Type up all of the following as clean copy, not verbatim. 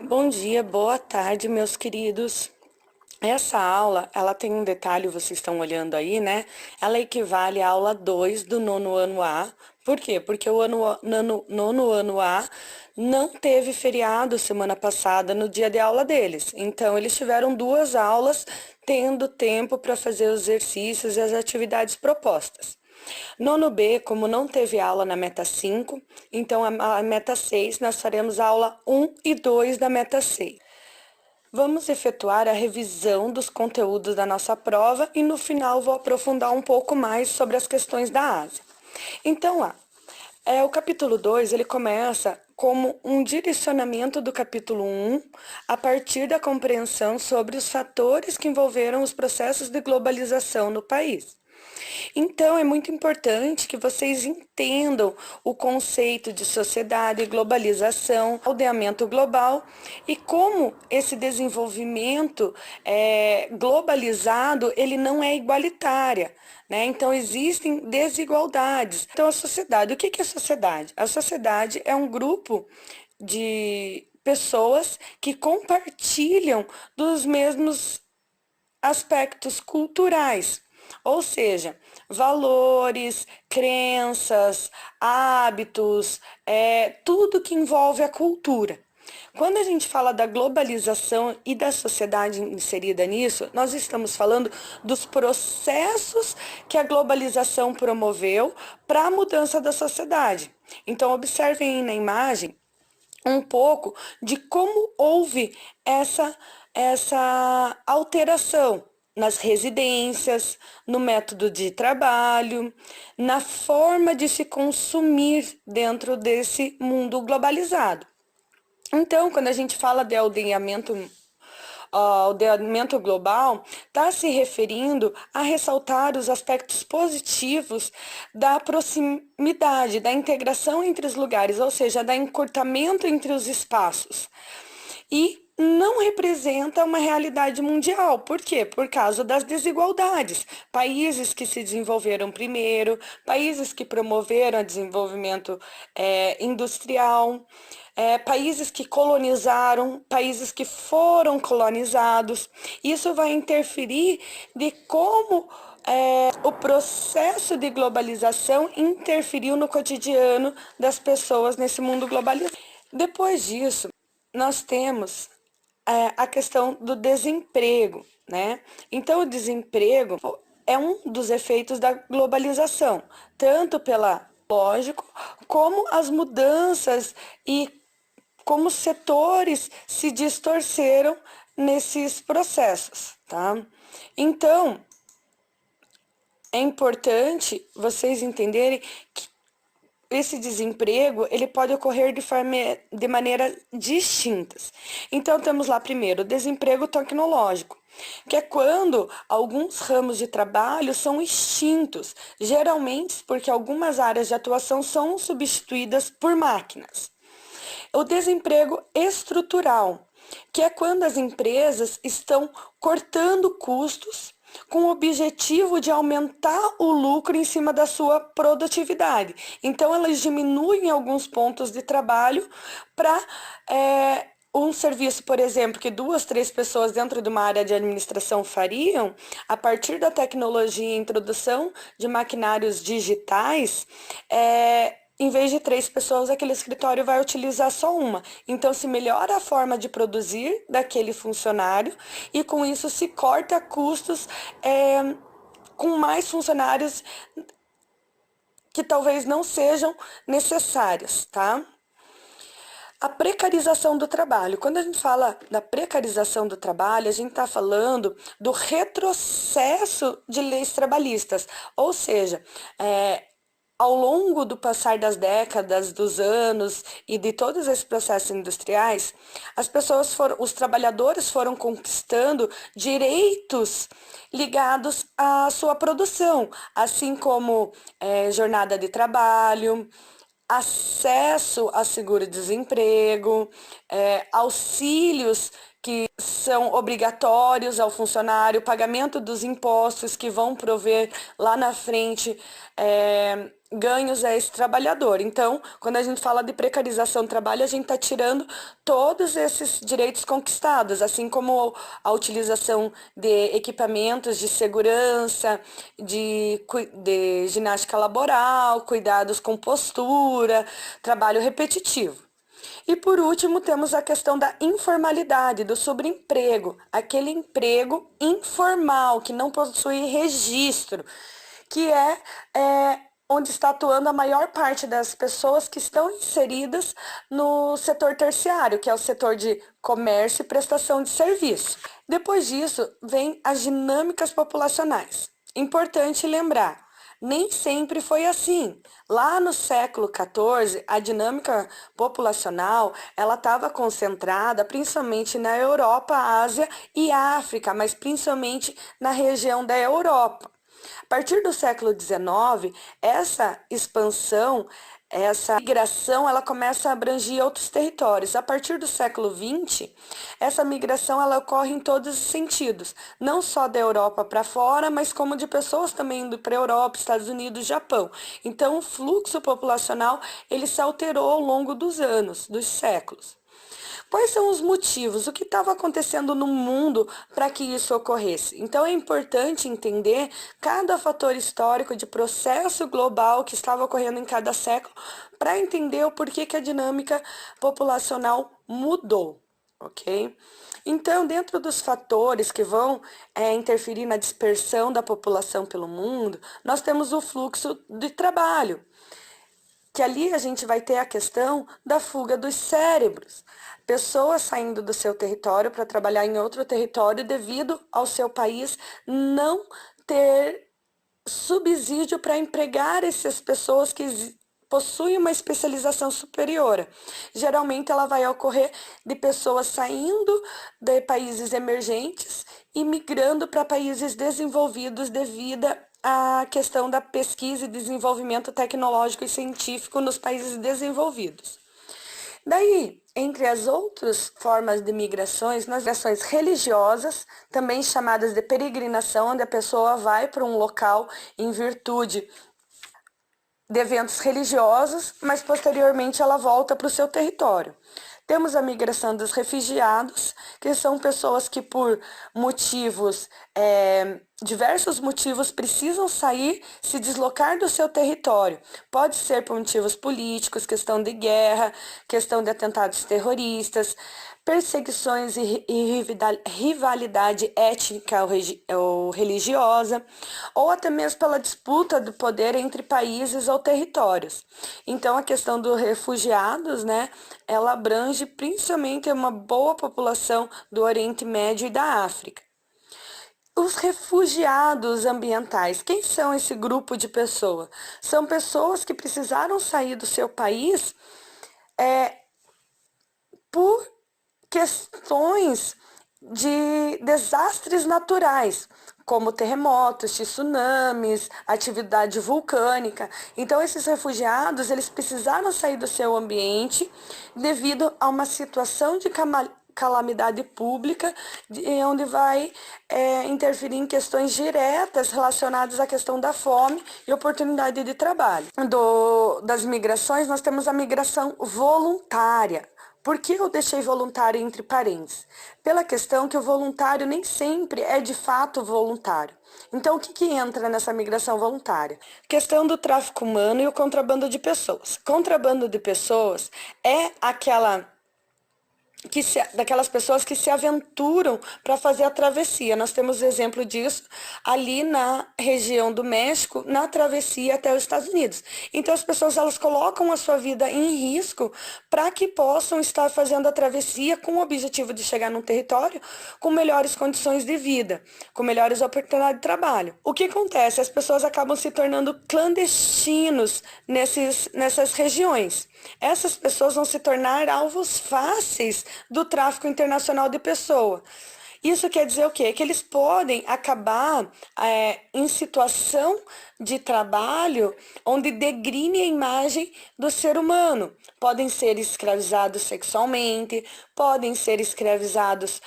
Bom dia, boa tarde, meus queridos. Essa aula, ela tem um detalhe, vocês estão olhando aí, né? Ela equivale à aula 2 do nono ano A. Por quê? Porque o nono ano A não teve feriado semana passada no dia de aula deles. Então, eles tiveram duas aulas, tendo tempo para fazer os exercícios e as atividades propostas. Nono B, como não teve aula na meta 5, então a meta 6 nós faremos a aula 1 e 2 da meta 6. Vamos efetuar a revisão dos conteúdos da nossa prova e no final vou aprofundar um pouco mais sobre as questões da Ásia. Então, lá, o capítulo 2 ele começa como um direcionamento do capítulo 1 a partir da compreensão sobre os fatores que envolveram os processos de globalização no país. Então, é muito importante que vocês entendam o conceito de sociedade, globalização, aldeamento global e como esse desenvolvimento globalizado ele não é igualitária, né? Então, existem desigualdades. Então, a sociedade, o que é a sociedade? A sociedade é um grupo de pessoas que compartilham dos mesmos aspectos culturais, ou seja, valores, crenças, hábitos, tudo que envolve a cultura. Quando a gente fala da globalização e da sociedade inserida nisso, nós estamos falando dos processos que a globalização promoveu para a mudança da sociedade. Então, observem aí na imagem um pouco de como houve essa alteração nas residências, no método de trabalho, na forma de se consumir dentro desse mundo globalizado. Então, quando a gente fala de aldeamento global, está se referindo a ressaltar os aspectos positivos da proximidade, da integração entre os lugares, ou seja, da encurtamento entre os espaços. E não representa uma realidade mundial. Por quê? Por causa das desigualdades. Países que se desenvolveram primeiro, países que promoveram o desenvolvimento industrial, países que colonizaram, países que foram colonizados. Isso vai interferir de como o processo de globalização interferiu no cotidiano das pessoas nesse mundo globalizado. Depois disso, nós temos a questão do desemprego, né? Então, o desemprego é um dos efeitos da globalização, tanto pela lógico, como as mudanças e como setores se distorceram nesses processos, tá? Então, é importante vocês entenderem que esse desemprego ele pode ocorrer de maneiras distintas. Então, temos lá primeiro o desemprego tecnológico, que é quando alguns ramos de trabalho são extintos, geralmente porque algumas áreas de atuação são substituídas por máquinas. O desemprego estrutural, que é quando as empresas estão cortando custos com o objetivo de aumentar o lucro em cima da sua produtividade. Então, elas diminuem alguns pontos de trabalho para um serviço, por exemplo, que 2, 3 pessoas dentro de uma área de administração fariam, a partir da tecnologia e introdução de maquinários digitais, em vez de 3 pessoas, aquele escritório vai utilizar só uma. Então, se melhora a forma de produzir daquele funcionário e, com isso, se corta custos com mais funcionários que talvez não sejam necessários, tá? A precarização do trabalho. Quando a gente fala da precarização do trabalho, a gente está falando do retrocesso de leis trabalhistas, ou seja, ao longo do passar das décadas, dos anos e de todos esses processos industriais, os trabalhadores foram conquistando direitos ligados à sua produção, assim como jornada de trabalho, acesso a seguro-desemprego, auxílios que são obrigatórios ao funcionário, pagamento dos impostos que vão prover lá na frente ganhos a esse trabalhador. Então, quando a gente fala de precarização do trabalho, a gente está tirando todos esses direitos conquistados, assim como a utilização de equipamentos de segurança, de ginástica laboral, cuidados com postura, trabalho repetitivo. E por último, temos a questão da informalidade, do subemprego, aquele emprego informal que não possui registro, que onde está atuando a maior parte das pessoas que estão inseridas no setor terciário, que é o setor de comércio e prestação de serviço. Depois disso, vem as dinâmicas populacionais. Importante lembrar, nem sempre foi assim. Lá no século XIV, a dinâmica populacional ela estava concentrada principalmente na Europa, Ásia e África, mas principalmente na região da Europa. A partir do século XIX, essa expansão, essa migração, ela começa a abranger outros territórios. A partir do século XX, essa migração ela ocorre em todos os sentidos, não só da Europa para fora, mas como de pessoas também indo para a Europa, Estados Unidos, Japão. Então, o fluxo populacional ele se alterou ao longo dos anos, dos séculos. Quais são os motivos? O que estava acontecendo no mundo para que isso ocorresse? Então, é importante entender cada fator histórico de processo global que estava ocorrendo em cada século para entender o porquê que a dinâmica populacional mudou, ok? Então, dentro dos fatores que vão interferir na dispersão da população pelo mundo, nós temos o fluxo de trabalho, que ali a gente vai ter a questão da fuga dos cérebros. Pessoas saindo do seu território para trabalhar em outro território devido ao seu país não ter subsídio para empregar essas pessoas que possuem uma especialização superior. Geralmente ela vai ocorrer de pessoas saindo de países emergentes e migrando para países desenvolvidos devido à questão da pesquisa e desenvolvimento tecnológico e científico nos países desenvolvidos. Daí, entre as outras formas de migrações, nós migrações religiosas, também chamadas de peregrinação, onde a pessoa vai para um local em virtude de eventos religiosos, mas posteriormente ela volta para o seu território. Temos a migração dos refugiados, que são pessoas que por motivos, diversos motivos, precisam sair, se deslocar do seu território. Pode ser por motivos políticos, questão de guerra, questão de atentados terroristas, perseguições e rivalidade étnica ou religiosa, ou até mesmo pela disputa do poder entre países ou territórios. Então, a questão dos refugiados, ela abrange principalmente uma boa população do Oriente Médio e da África. Os refugiados ambientais, quem são esse grupo de pessoas? São pessoas que precisaram sair do seu país por questões de desastres naturais, como terremotos, tsunamis, atividade vulcânica. Então, esses refugiados, eles precisaram sair do seu ambiente devido a uma situação de calamidade pública, onde vai interferir em questões diretas relacionadas à questão da fome e oportunidade de trabalho. Das migrações, nós temos a migração voluntária. Por que eu deixei voluntário entre parênteses? Pela questão que o voluntário nem sempre é de fato voluntário. Então, o que entra nessa migração voluntária? Questão do tráfico humano e o contrabando de pessoas. Contrabando de pessoas é daquelas pessoas que se aventuram para fazer a travessia. Nós temos exemplo disso ali na região do México, na travessia até os Estados Unidos. Então, as pessoas elas colocam a sua vida em risco para que possam estar fazendo a travessia com o objetivo de chegar num território com melhores condições de vida, com melhores oportunidades de trabalho. O que acontece? As pessoas acabam se tornando clandestinos nessas regiões. Essas pessoas vão se tornar alvos fáceis do tráfico internacional de pessoas. Isso quer dizer o quê? Que eles podem acabar em situação de trabalho onde degrine a imagem do ser humano. podem ser escravizados sexualmente, podem ser escravizados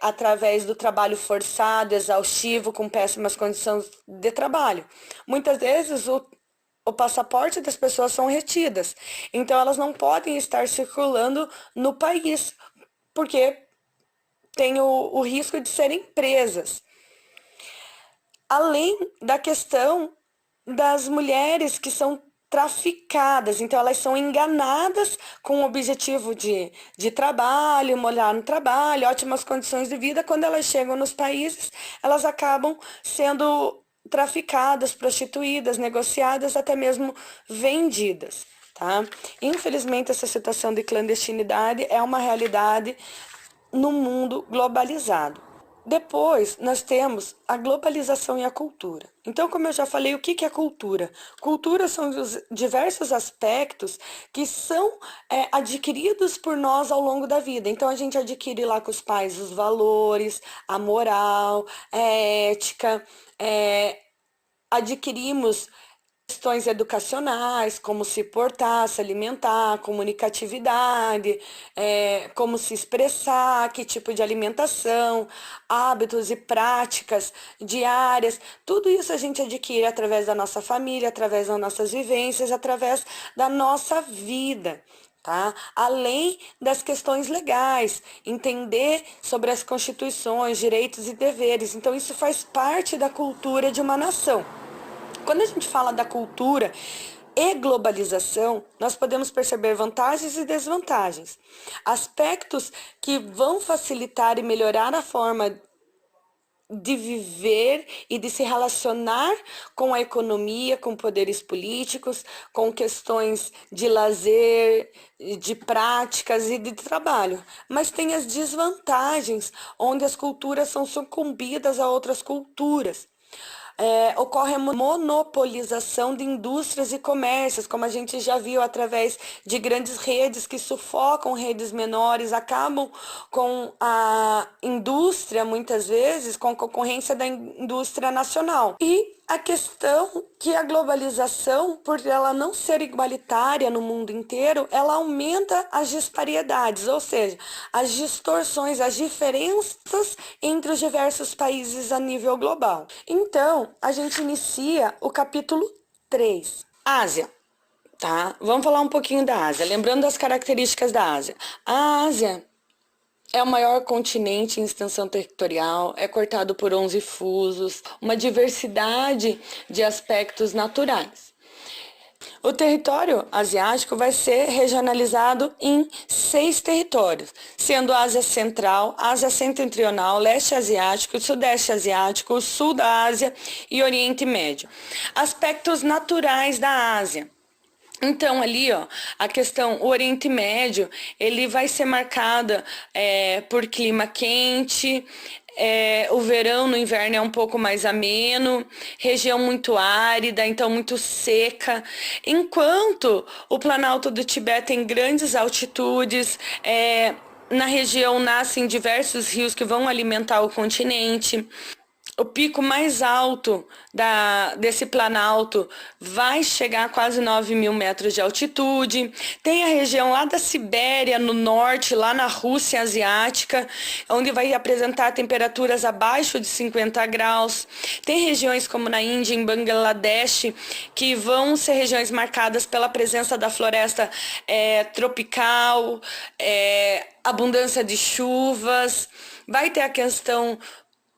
através do trabalho forçado, exaustivo, com péssimas condições de trabalho. Muitas vezes o passaporte das pessoas são retidas, então elas não podem estar circulando no país, porque tem o risco de serem presas. Além da questão das mulheres que são traficadas, então elas são enganadas com o objetivo de trabalho, morar no trabalho, ótimas condições de vida. Quando elas chegam nos países, elas acabam sendo traficadas, prostituídas, negociadas, até mesmo vendidas, tá? Infelizmente, essa situação de clandestinidade é uma realidade no mundo globalizado. Depois, nós temos a globalização e a cultura. Então, como eu já falei, o que é cultura? Cultura são os diversos aspectos que são adquiridos por nós ao longo da vida. Então, a gente adquire lá com os pais os valores, a moral, a ética, adquirimos questões educacionais, como se portar, se alimentar, comunicatividade, como se expressar, que tipo de alimentação, hábitos e práticas diárias. Tudo isso a gente adquire através da nossa família, através das nossas vivências, através da nossa vida. Tá? Além das questões legais, entender sobre as constituições, direitos e deveres. Então, isso faz parte da cultura de uma nação. Quando a gente fala da cultura e globalização, nós podemos perceber vantagens e desvantagens. Aspectos que vão facilitar e melhorar a forma de viver e de se relacionar com a economia, com poderes políticos, com questões de lazer, de práticas e de trabalho. Mas tem as desvantagens, onde as culturas são sucumbidas a outras culturas. Ocorre a monopolização de indústrias e comércios, como a gente já viu através de grandes redes que sufocam redes menores, acabam com a indústria, muitas vezes, com a concorrência da indústria nacional. E a questão que a globalização, por ela não ser igualitária no mundo inteiro, ela aumenta as disparidades, ou seja, as distorções, as diferenças entre os diversos países a nível global. Então, a gente inicia o capítulo 3. Ásia. Tá? Vamos falar um pouquinho da Ásia, lembrando das características da Ásia. A Ásia é o maior continente em extensão territorial, é cortado por 11 fusos, uma diversidade de aspectos naturais. O território asiático vai ser regionalizado em 6 territórios, sendo a Ásia Central, Ásia Setentrional, Leste Asiático, Sudeste Asiático, Sul da Ásia e Oriente Médio. Aspectos naturais da Ásia. Então, ali, a questão, o Oriente Médio, ele vai ser marcado por clima quente, o verão no inverno é um pouco mais ameno, região muito árida, então muito seca, enquanto o Planalto do Tibete tem grandes altitudes, na região nascem diversos rios que vão alimentar o continente. O pico mais alto desse planalto vai chegar a quase 9.000 metros de altitude. Tem a região lá da Sibéria, no norte, lá na Rússia asiática, onde vai apresentar temperaturas abaixo de 50 graus. Tem regiões como na Índia, em Bangladesh, que vão ser regiões marcadas pela presença da floresta tropical, abundância de chuvas. Vai ter a questão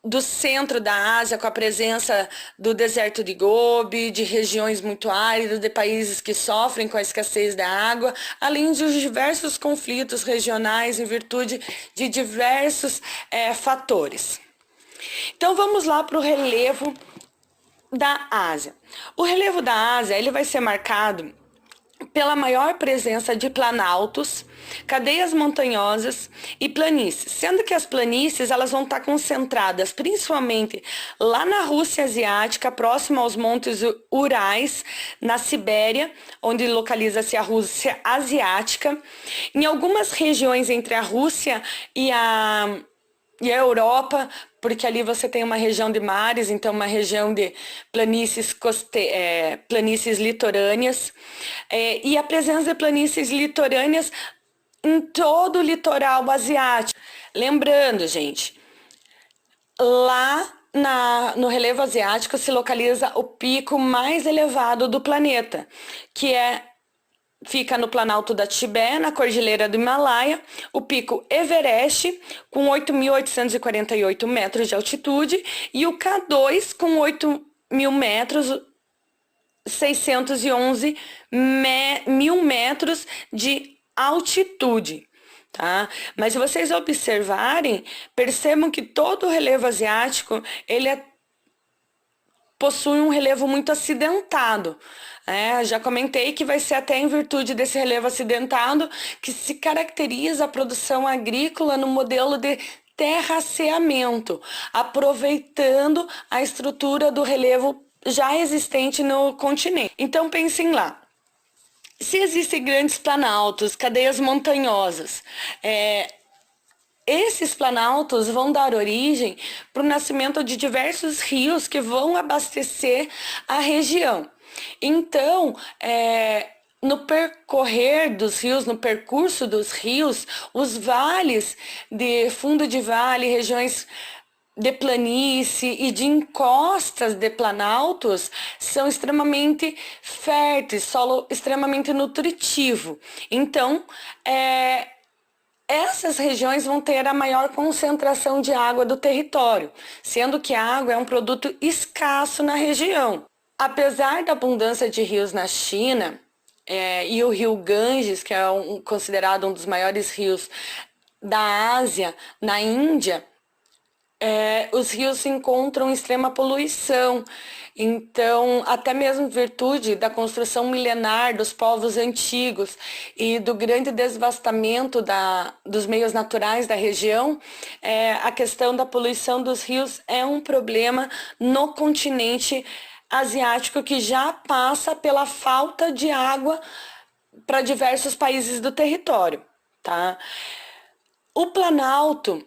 do centro da Ásia, com a presença do deserto de Gobi, de regiões muito áridas, de países que sofrem com a escassez da água, além dos diversos conflitos regionais em virtude de diversos fatores. Então vamos lá para o relevo da Ásia. O relevo da Ásia ele vai ser marcado pela maior presença de planaltos, cadeias montanhosas e planícies, sendo que as planícies elas vão estar concentradas principalmente lá na Rússia asiática, próximo aos montes Urais, na Sibéria, onde localiza-se a Rússia asiática, em algumas regiões entre a Rússia e a Europa, porque ali você tem uma região de mares, então uma região de planícies litorâneas, e a presença de planícies litorâneas em todo o litoral asiático. Lembrando, gente, lá no relevo asiático se localiza o pico mais elevado do planeta, que fica no Planalto da Tibete, na Cordilheira do Himalaia, o pico Everest, com 8.848 metros de altitude, e o K2, com 8.000 metros, 611 mil metros de altitude. Tá? Mas se vocês observarem, percebam que todo o relevo asiático possui um relevo muito acidentado. Já comentei que vai ser até em virtude desse relevo acidentado que se caracteriza a produção agrícola no modelo de terraceamento, aproveitando a estrutura do relevo já existente no continente. Então pensem lá. Se existem grandes planaltos, cadeias montanhosas, esses planaltos vão dar origem para o nascimento de diversos rios que vão abastecer a região. Então, no percorrer dos rios, no percurso dos rios, os vales de fundo de vale, regiões de planície e de encostas de planaltos são extremamente férteis, solo extremamente nutritivo. Então, essas regiões vão ter a maior concentração de água do território, sendo que a água é um produto escasso na região. Apesar da abundância de rios na China, e o rio Ganges, que é considerado um dos maiores rios da Ásia, na Índia, os rios se encontram em extrema poluição. Então, até mesmo em virtude da construção milenar dos povos antigos e do grande desvastamento dos meios naturais da região, a questão da poluição dos rios é um problema no continente asiático que já passa pela falta de água para diversos países do território, tá? O Planalto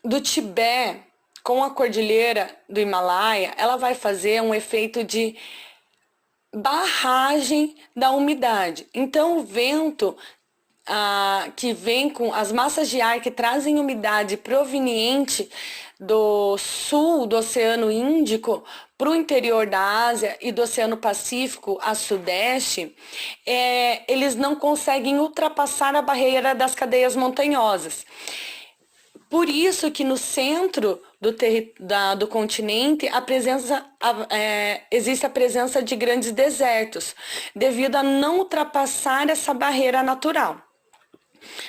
do Tibete, com a cordilheira do Himalaia, ela vai fazer um efeito de barragem da umidade. Então, o vento que vem com as massas de ar que trazem umidade proveniente do sul do Oceano Índico para o interior da Ásia e do Oceano Pacífico a sudeste, eles não conseguem ultrapassar a barreira das cadeias montanhosas. Por isso que no centro do continente existe a presença de grandes desertos, devido a não ultrapassar essa barreira natural.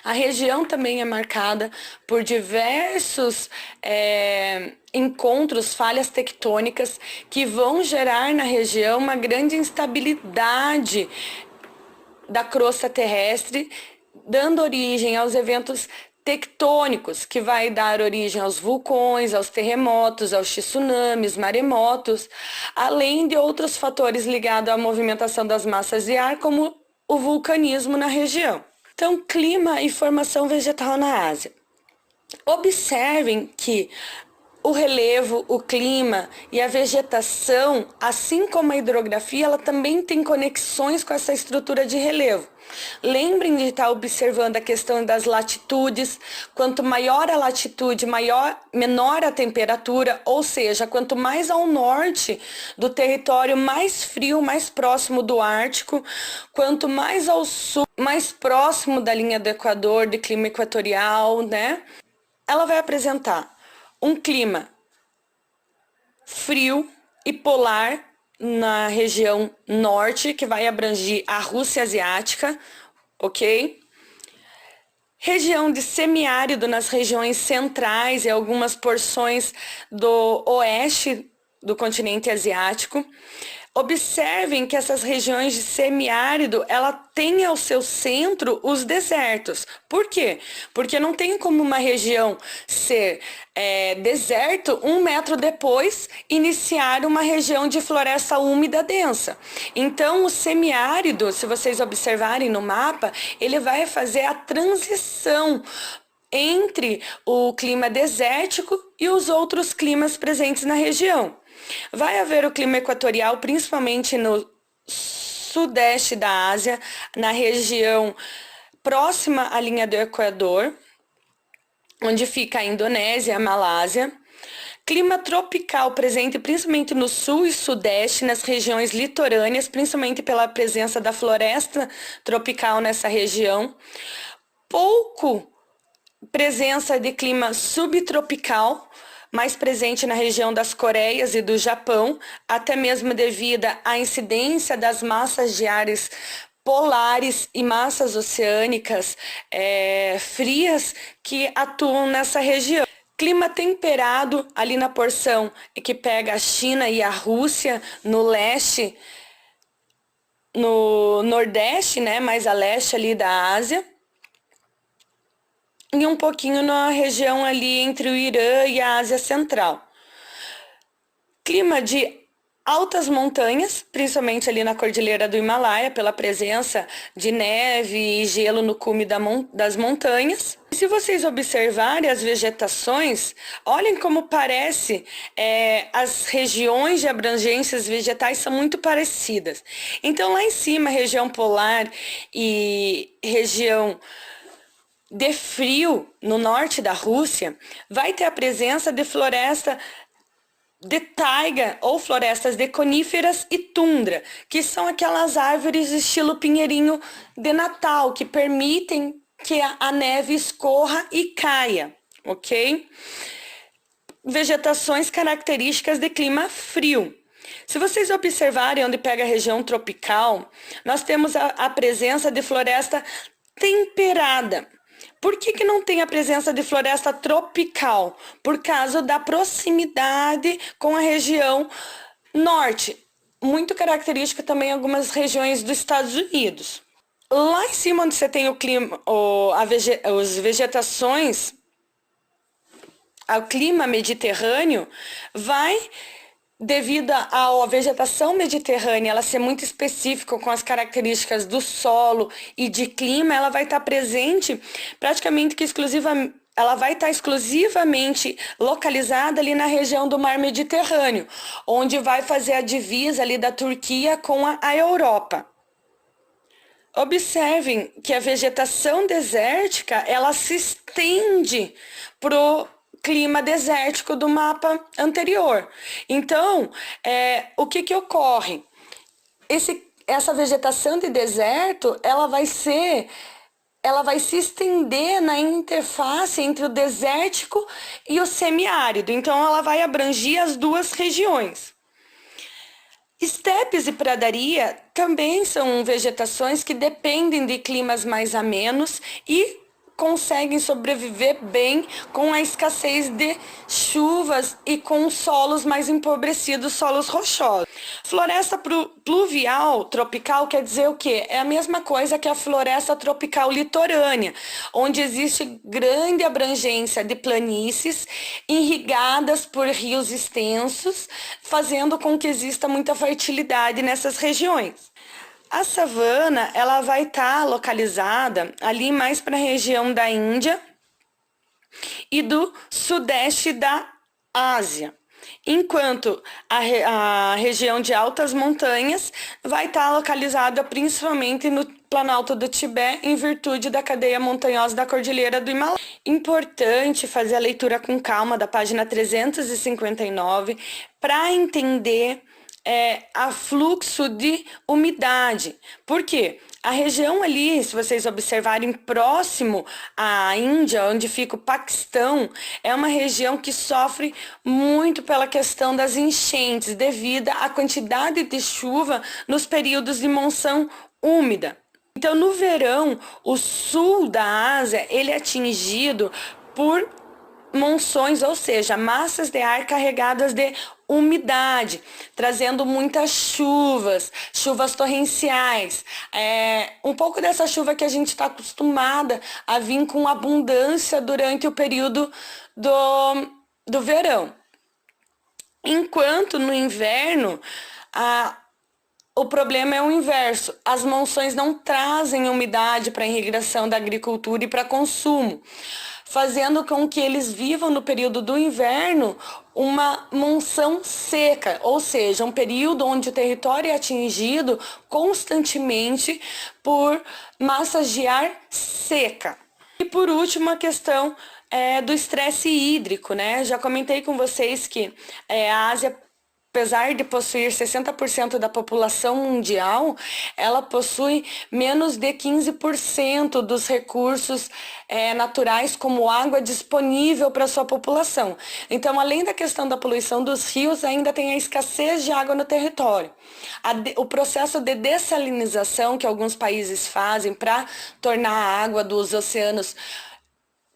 A região também é marcada por diversos encontros, falhas tectônicas, que vão gerar na região uma grande instabilidade da crosta terrestre, dando origem aos eventos tectônicos, que vai dar origem aos vulcões, aos terremotos, aos tsunamis, maremotos, além de outros fatores ligados à movimentação das massas de ar, como o vulcanismo na região. Então, clima e formação vegetal na Ásia. Observem que o relevo, o clima e a vegetação, assim como a hidrografia, ela também tem conexões com essa estrutura de relevo. Lembrem de estar observando a questão das latitudes. Quanto maior a latitude, menor a temperatura, ou seja, quanto mais ao norte do território, mais frio, mais próximo do Ártico. Quanto mais ao sul, mais próximo da linha do Equador, de clima equatorial, né? Ela vai apresentar um clima frio e polar na região norte, que vai abranger a Rússia asiática, ok? Região de semiárido nas regiões centrais e algumas porções do oeste do continente asiático. Observem que essas regiões de semiárido, ela tem ao seu centro os desertos. Por quê? Porque não tem como uma região ser deserto, 1 metro depois iniciar uma região de floresta úmida densa. Então, o semiárido, se vocês observarem no mapa, ele vai fazer a transição entre o clima desértico e os outros climas presentes na região. Vai haver o clima equatorial, principalmente no sudeste da Ásia, na região próxima à linha do Equador, onde fica a Indonésia e a Malásia. Clima tropical presente principalmente no sul e sudeste, nas regiões litorâneas, principalmente pela presença da floresta tropical nessa região. Pouco presença de clima subtropical, mais presente na região das Coreias e do Japão, até mesmo devido à incidência das massas de ares polares e massas oceânicas frias que atuam nessa região. Clima temperado ali na porção que pega a China e a Rússia no leste, no nordeste, né, mais a leste ali da Ásia. E um pouquinho na região ali entre o Irã e a Ásia Central. Clima de altas montanhas, principalmente ali na Cordilheira do Himalaia, pela presença de neve e gelo no cume das montanhas. E se vocês observarem as vegetações, olhem como parece, as regiões de abrangências vegetais são muito parecidas. Então lá em cima, região polar e região de frio no norte da Rússia, vai ter a presença de floresta de taiga ou florestas de coníferas e tundra, que são aquelas árvores estilo pinheirinho de Natal, que permitem que a neve escorra e caia, ok? Vegetações características de clima frio. Se vocês observarem onde pega a região tropical, nós temos a presença de floresta temperada. Por que não tem a presença de floresta tropical? Por causa da proximidade com a região norte, muito característica também em algumas regiões dos Estados Unidos. Lá em cima, onde você tem o clima, as vegetações, o clima mediterrâneo, devido à vegetação mediterrânea, ela ser muito específica com as características do solo e de clima, ela vai estar presente praticamente que ela vai estar exclusivamente localizada ali na região do mar Mediterrâneo, onde vai fazer a divisa ali da Turquia com a Europa. Observem que a vegetação desértica, ela se estende pro clima desértico do mapa anterior. Então, o que ocorre? Essa vegetação de deserto, ela vai se estender na interface entre o desértico e o semiárido. Então, ela vai abranger as duas regiões. Estepes e pradaria também são vegetações que dependem de climas mais amenos e conseguem sobreviver bem com a escassez de chuvas e com solos mais empobrecidos, solos rochosos. Floresta pluvial tropical quer dizer o quê? É a mesma coisa que a floresta tropical litorânea, onde existe grande abrangência de planícies irrigadas por rios extensos, fazendo com que exista muita fertilidade nessas regiões. A savana, ela vai estar localizada ali mais para a região da Índia e do sudeste da Ásia, enquanto a região de altas montanhas vai estar localizada principalmente no Planalto do Tibete, em virtude da cadeia montanhosa da Cordilheira do Himalaia. Importante fazer a leitura com calma da página 359 para entender a fluxo de umidade. Por quê? A região ali, se vocês observarem próximo à Índia, onde fica o Paquistão, é uma região que sofre muito pela questão das enchentes, devido à quantidade de chuva nos períodos de monção úmida. Então, no verão, o sul da Ásia, ele é atingido por monções, ou seja, massas de ar carregadas de umidade, trazendo muitas chuvas torrenciais. Um pouco dessa chuva que a gente está acostumada a vir com abundância durante o período do verão. Enquanto no inverno, O problema é o inverso. As monções não trazem umidade para a irrigação da agricultura e para consumo, fazendo com que eles vivam no período do inverno uma monção seca, ou seja, um período onde o território é atingido constantemente por massas de ar seca. E por último, a questão do estresse hídrico, né? Já comentei com vocês que a Ásia, apesar de possuir 60% da população mundial, ela possui menos de 15% dos recursos naturais como água disponível para sua população. Então, além da questão da poluição dos rios, ainda tem a escassez de água no território. O processo de dessalinização que alguns países fazem para tornar a água dos oceanos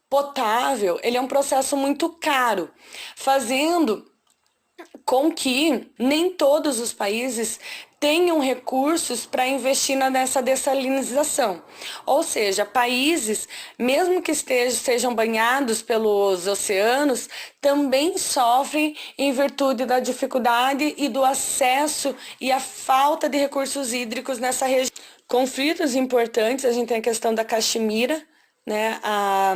potável, ele é um processo muito caro, fazendo com que nem todos os países tenham recursos para investir nessa dessalinização. Ou seja, países, mesmo que sejam banhados pelos oceanos, também sofrem em virtude da dificuldade e do acesso e a falta de recursos hídricos nessa região. Conflitos importantes, a gente tem a questão da Caxemira, né? A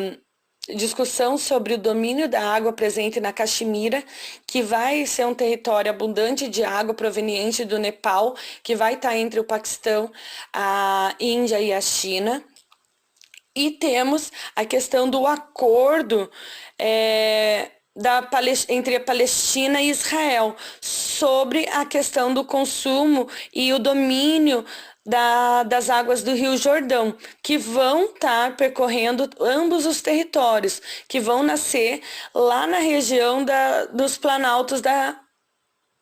discussão sobre o domínio da água presente na Caxemira, que vai ser um território abundante de água proveniente do Nepal, que vai estar entre o Paquistão, a Índia e a China. E temos a questão do acordo entre a Palestina e Israel sobre a questão do consumo e o domínio das águas do Rio Jordão, que vão estar percorrendo ambos os territórios, que vão nascer lá na região dos planaltos da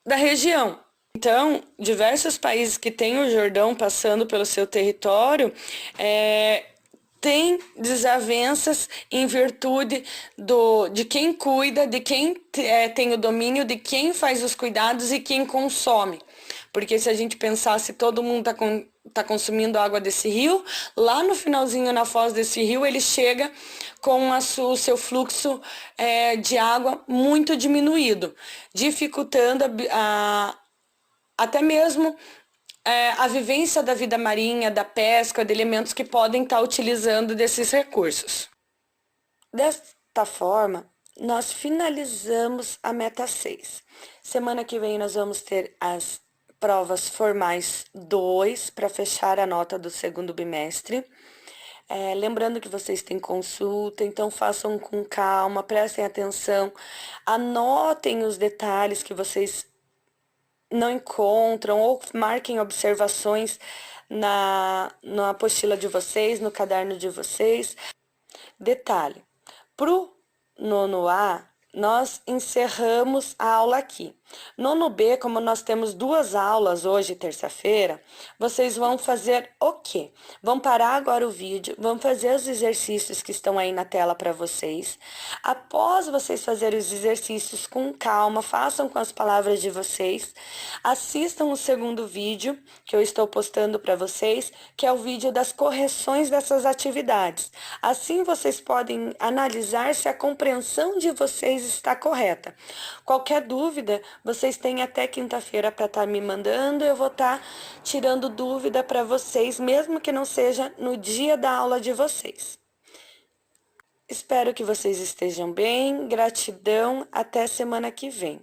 região. Então, diversos países que têm o Jordão passando pelo seu território tem desavenças em virtude de quem cuida, de quem tem o domínio, de quem faz os cuidados e quem consome. Porque se a gente pensasse todo mundo tá consumindo água desse rio, lá no finalzinho, na foz desse rio, ele chega com o seu fluxo de água muito diminuído, dificultando até mesmo a vivência da vida marinha, da pesca, de elementos que podem estar utilizando desses recursos. Desta forma, nós finalizamos a meta 6. Semana que vem nós vamos ter as provas formais 2 para fechar a nota do segundo bimestre. Lembrando que vocês têm consulta, então façam com calma, prestem atenção, anotem os detalhes que vocês não encontram ou marquem observações na apostila de vocês, no caderno de vocês. Detalhe, para o nono A, nós encerramos a aula aqui. Nono B, como nós temos 2 aulas hoje, terça-feira, vocês vão fazer o quê? Vão parar agora o vídeo, vão fazer os exercícios que estão aí na tela para vocês. Após vocês fazerem os exercícios com calma, façam com as palavras de vocês, assistam o segundo vídeo que eu estou postando para vocês, que é o vídeo das correções dessas atividades. Assim vocês podem analisar se a compreensão de vocês está correta. Qualquer dúvida, vocês têm até quinta-feira para estar me mandando, eu vou estar tirando dúvida para vocês, mesmo que não seja no dia da aula de vocês. Espero que vocês estejam bem, gratidão, até semana que vem.